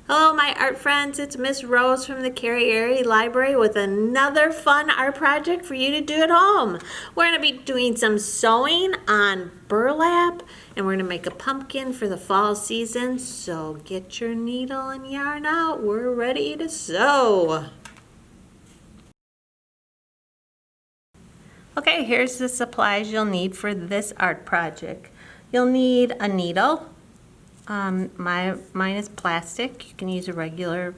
Hello my art friends, it's Miss Rose from the Cary Library with another fun art project for you to do at home. We're going to be doing some sewing on burlap and we're going to make a pumpkin for the fall season. So get your needle and yarn out, we're ready to sew. Okay, here's the supplies you'll need for this art project. You'll need a needle. Mine is plastic. You can use a regular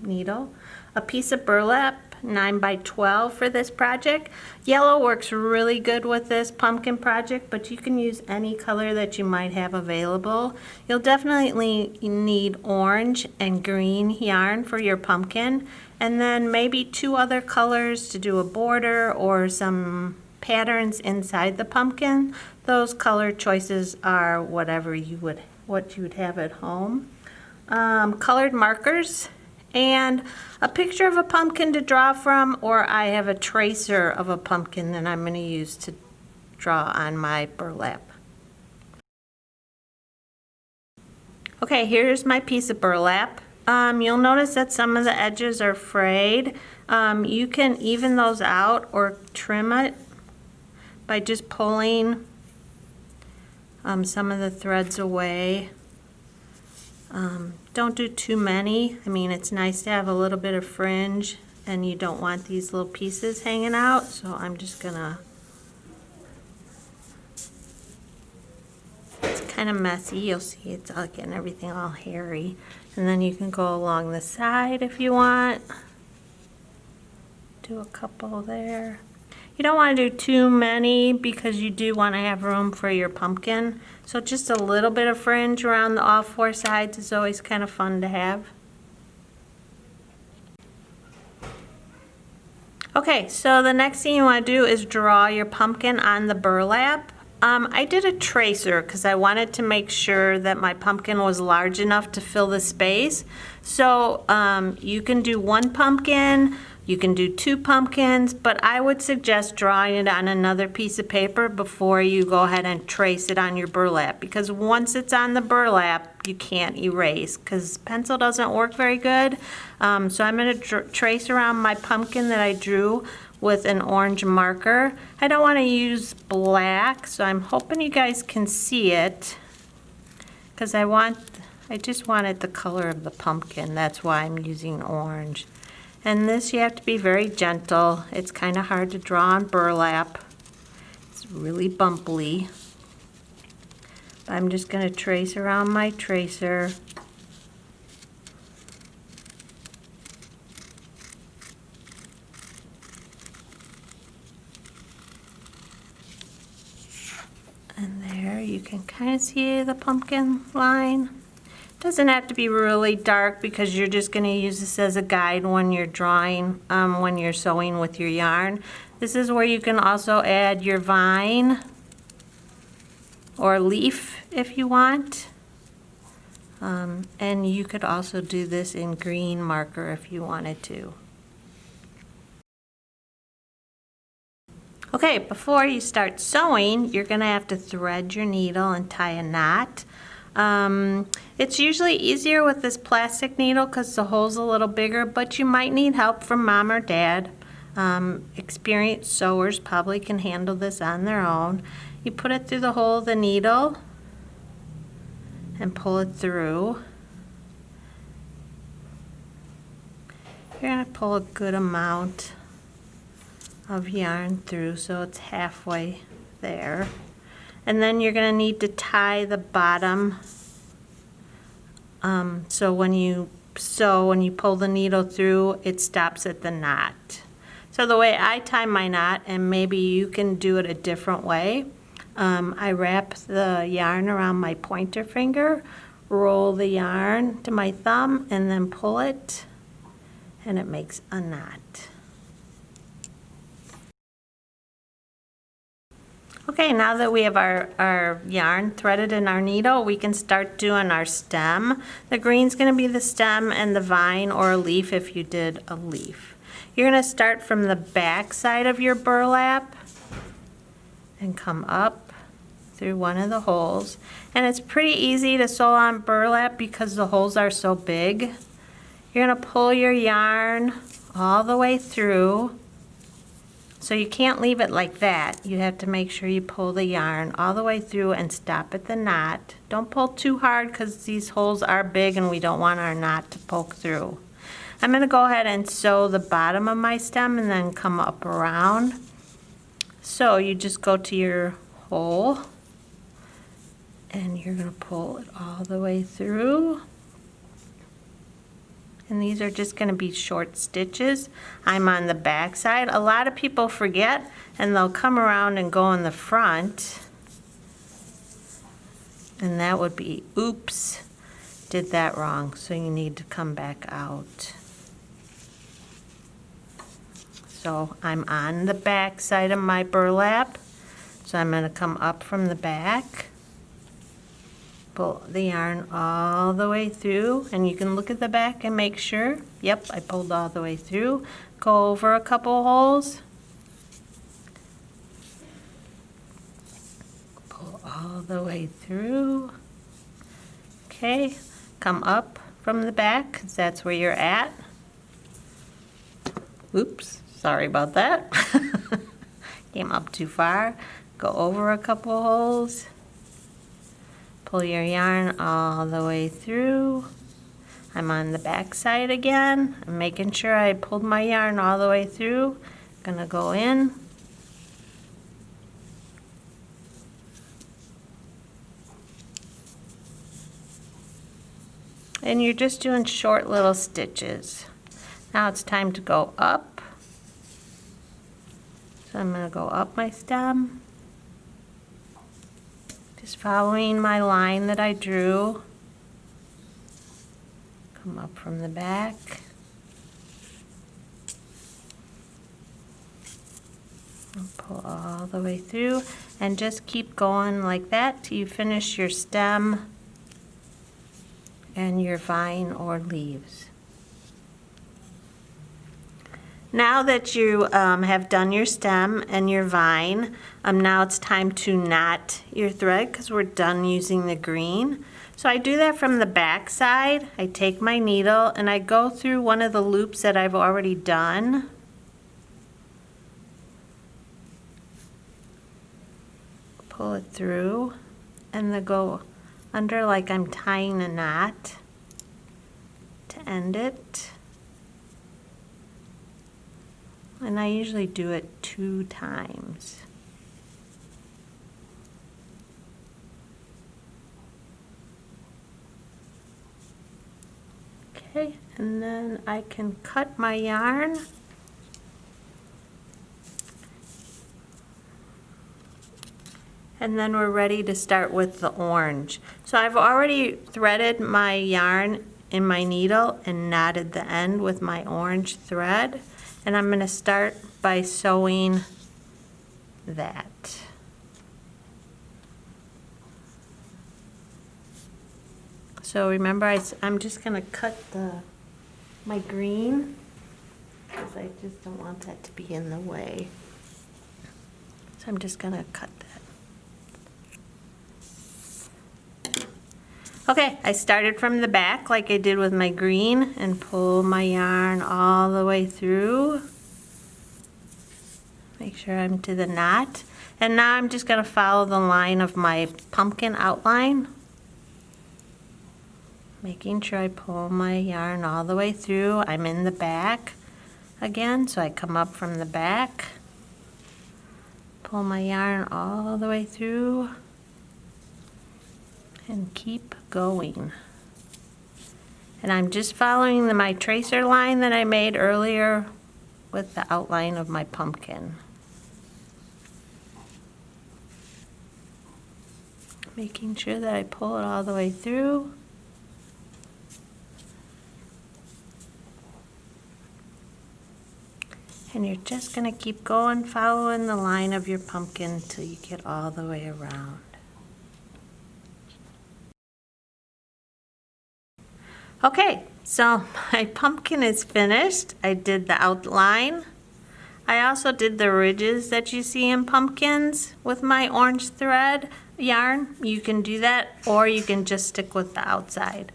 needle. A piece of burlap, 9 by 12 for this project. Yellow works really good with this pumpkin project, but you can use any color that you might have available. You'll definitely need orange and green yarn for your pumpkin, and then maybe 2 other colors to do a border or some patterns inside the pumpkin. Those color choices are what you would have at home. Colored markers and a picture of a pumpkin to draw from, or I have a tracer of a pumpkin that I'm going to use to draw on my burlap. Okay, here's my piece of burlap. You'll notice that some of the edges are frayed. You can even those out or trim it by just pulling some of the threads away. Don't do too many. I mean, it's nice to have a little bit of fringe and you don't want these little pieces hanging out, so I'm just gonna, it's kind of messy. You'll see it's all getting everything all hairy. And then you can go along the side if you want. Do a couple there. You don't want to do too many because you do want to have room for your pumpkin. So just a little bit of fringe around all 4 sides is always kind of fun to have. Okay, so the next thing you want to do is draw your pumpkin on the burlap. I did a tracer because I wanted to make sure that my pumpkin was large enough to fill the space. So you can do 1 pumpkin, you can do 2 pumpkins, but I would suggest drawing it on another piece of paper before you go ahead and trace it on your burlap, because once it's on the burlap, you can't erase because pencil doesn't work very good. So I'm going to trace around my pumpkin that I drew with an orange marker. I don't want to use black, so I'm hoping you guys can see it because I just wanted the color of the pumpkin. That's why I'm using orange. And this you have to be very gentle. It's kind of hard to draw on burlap. It's really bumpy. I'm just going to trace around my tracer. And there you can kind of see the pumpkin line. Doesn't have to be really dark because you're just going to use this as a guide when you're drawing, when you're sewing with your yarn. This is where you can also add your vine or leaf if you want. And you could also do this in green marker if you wanted to. Okay, before you start sewing, you're going to have to thread your needle and tie a knot. It's usually easier with this plastic needle because the hole's a little bigger, but you might need help from mom or dad. Experienced sewers probably can handle this on their own. You put it through the hole of the needle and pull it through. You're going to pull a good amount of yarn through so it's halfway there. And then you're going to need to tie the bottom. So when you pull the needle through, it stops at the knot. So the way I tie my knot, and maybe you can do it a different way, I wrap the yarn around my pointer finger, roll the yarn to my thumb, and then pull it, and it makes a knot. Okay, now that we have our yarn threaded in our needle, we can start doing our stem. The green's going to be the stem and the vine or a leaf if you did a leaf. You're going to start from the back side of your burlap and come up through one of the holes. And it's pretty easy to sew on burlap because the holes are so big. You're gonna pull your yarn all the way through. So you can't leave it like that. You have to make sure you pull the yarn all the way through and stop at the knot. Don't pull too hard because these holes are big and we don't want our knot to poke through. I'm gonna go ahead and sew the bottom of my stem and then come up around. So you just go to your hole and you're gonna pull it all the way through. And these are just going to be short stitches. I'm on the back side. A lot of people forget and they'll come around and go in the front. And that would be, oops, did that wrong. So you need to come back out. So I'm on the back side of my burlap. So I'm going to come up from the back. Pull the yarn all the way through, and you can look at the back and make sure. Yep, I pulled all the way through. Go over a couple holes. Pull all the way through. Okay, come up from the back, because that's where you're at. Oops, sorry about that. Came up too far. Go over a couple holes. Pull your yarn all the way through. I'm on the back side again. I'm making sure I pulled my yarn all the way through. Gonna go in. And you're just doing short little stitches. Now it's time to go up. So I'm gonna go up my stem. Just following my line that I drew. Come up from the back. And pull all the way through and just keep going like that till you finish your stem and your vine or leaves. Now that you have done your stem and your vine, now it's time to knot your thread because we're done using the green. So I do that from the back side. I take my needle and I go through one of the loops that I've already done. Pull it through and then go under like I'm tying a knot to end it. And I usually do it 2 times. Okay, and then I can cut my yarn. And then we're ready to start with the orange. So I've already threaded my yarn in my needle and knotted the end with my orange thread. And I'm going to start by sewing that. So remember, I'm just going to cut my green because I just don't want that to be in the way. So I'm just going to cut that. Okay, I started from the back like I did with my green and pull my yarn all the way through. Make sure I'm to the knot. And now I'm just going to follow the line of my pumpkin outline. Making sure I pull my yarn all the way through. I'm in the back again, so I come up from the back. Pull my yarn all the way through. And keep going. And I'm just following my tracer line that I made earlier with the outline of my pumpkin. Making sure that I pull it all the way through. And you're just going to keep going, following the line of your pumpkin till you get all the way around. Okay, so my pumpkin is finished. I did the outline. I also did the ridges that you see in pumpkins with my orange thread. yarn, you can do that, or you can just stick with the outside.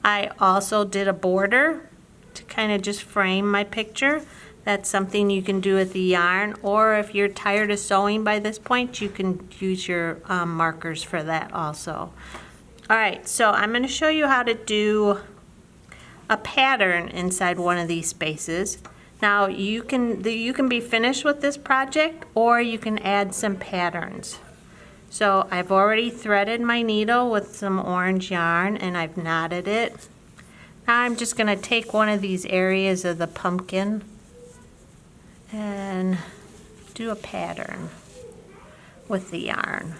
I also did a border to kind of just frame my picture. That's something you can do with the yarn, or if you're tired of sewing by this point, you can use your markers for that also. All right, so I'm going to show you how to do a pattern inside one of these spaces. Now you can be finished with this project, or you can add some patterns. So I've already threaded my needle with some orange yarn and I've knotted it. Now I'm just going to take one of these areas of the pumpkin and do a pattern with the yarn.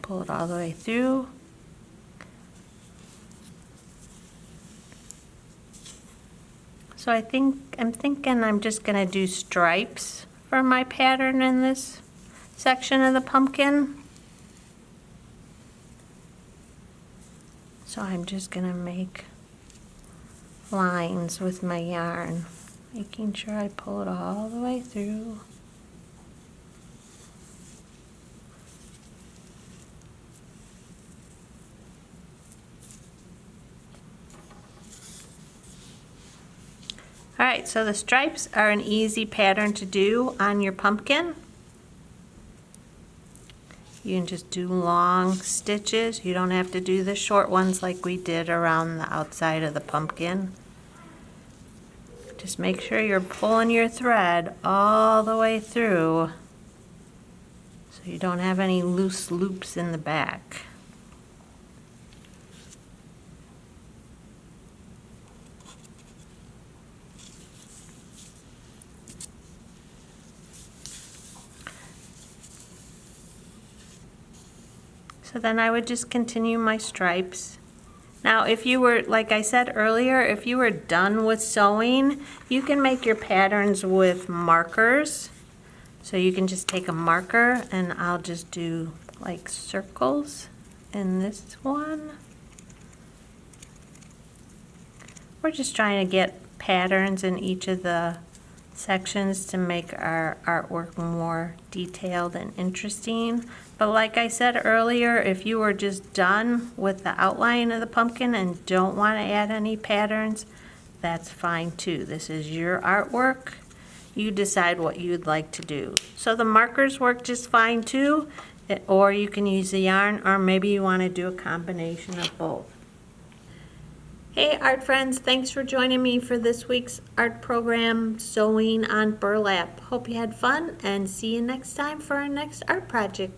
Pull it all the way through. So I'm thinking I'm just going to do stripes for my pattern in this section of the pumpkin. So I'm just going to make lines with my yarn, making sure I pull it all the way through. Alright, so the stripes are an easy pattern to do on your pumpkin. You can just do long stitches. You don't have to do the short ones like we did around the outside of the pumpkin. Just make sure you're pulling your thread all the way through so you don't have any loose loops in the back. So then I would just continue my stripes. Now if you were, like I said earlier, if you were done with sewing, you can make your patterns with markers. So you can just take a marker and I'll just do like circles in this one. We're just trying to get patterns in each of the sections to make our artwork more detailed and interesting. But like I said earlier, if you were just done with the outline of the pumpkin and don't want to add any patterns, that's fine too. This is your artwork. You decide what you'd like to do. So the markers work just fine too, or you can use the yarn, or maybe you want to do a combination of both. Hey art friends, thanks for joining me for this week's art program, Sewing on Burlap. Hope you had fun and see you next time for our next art project.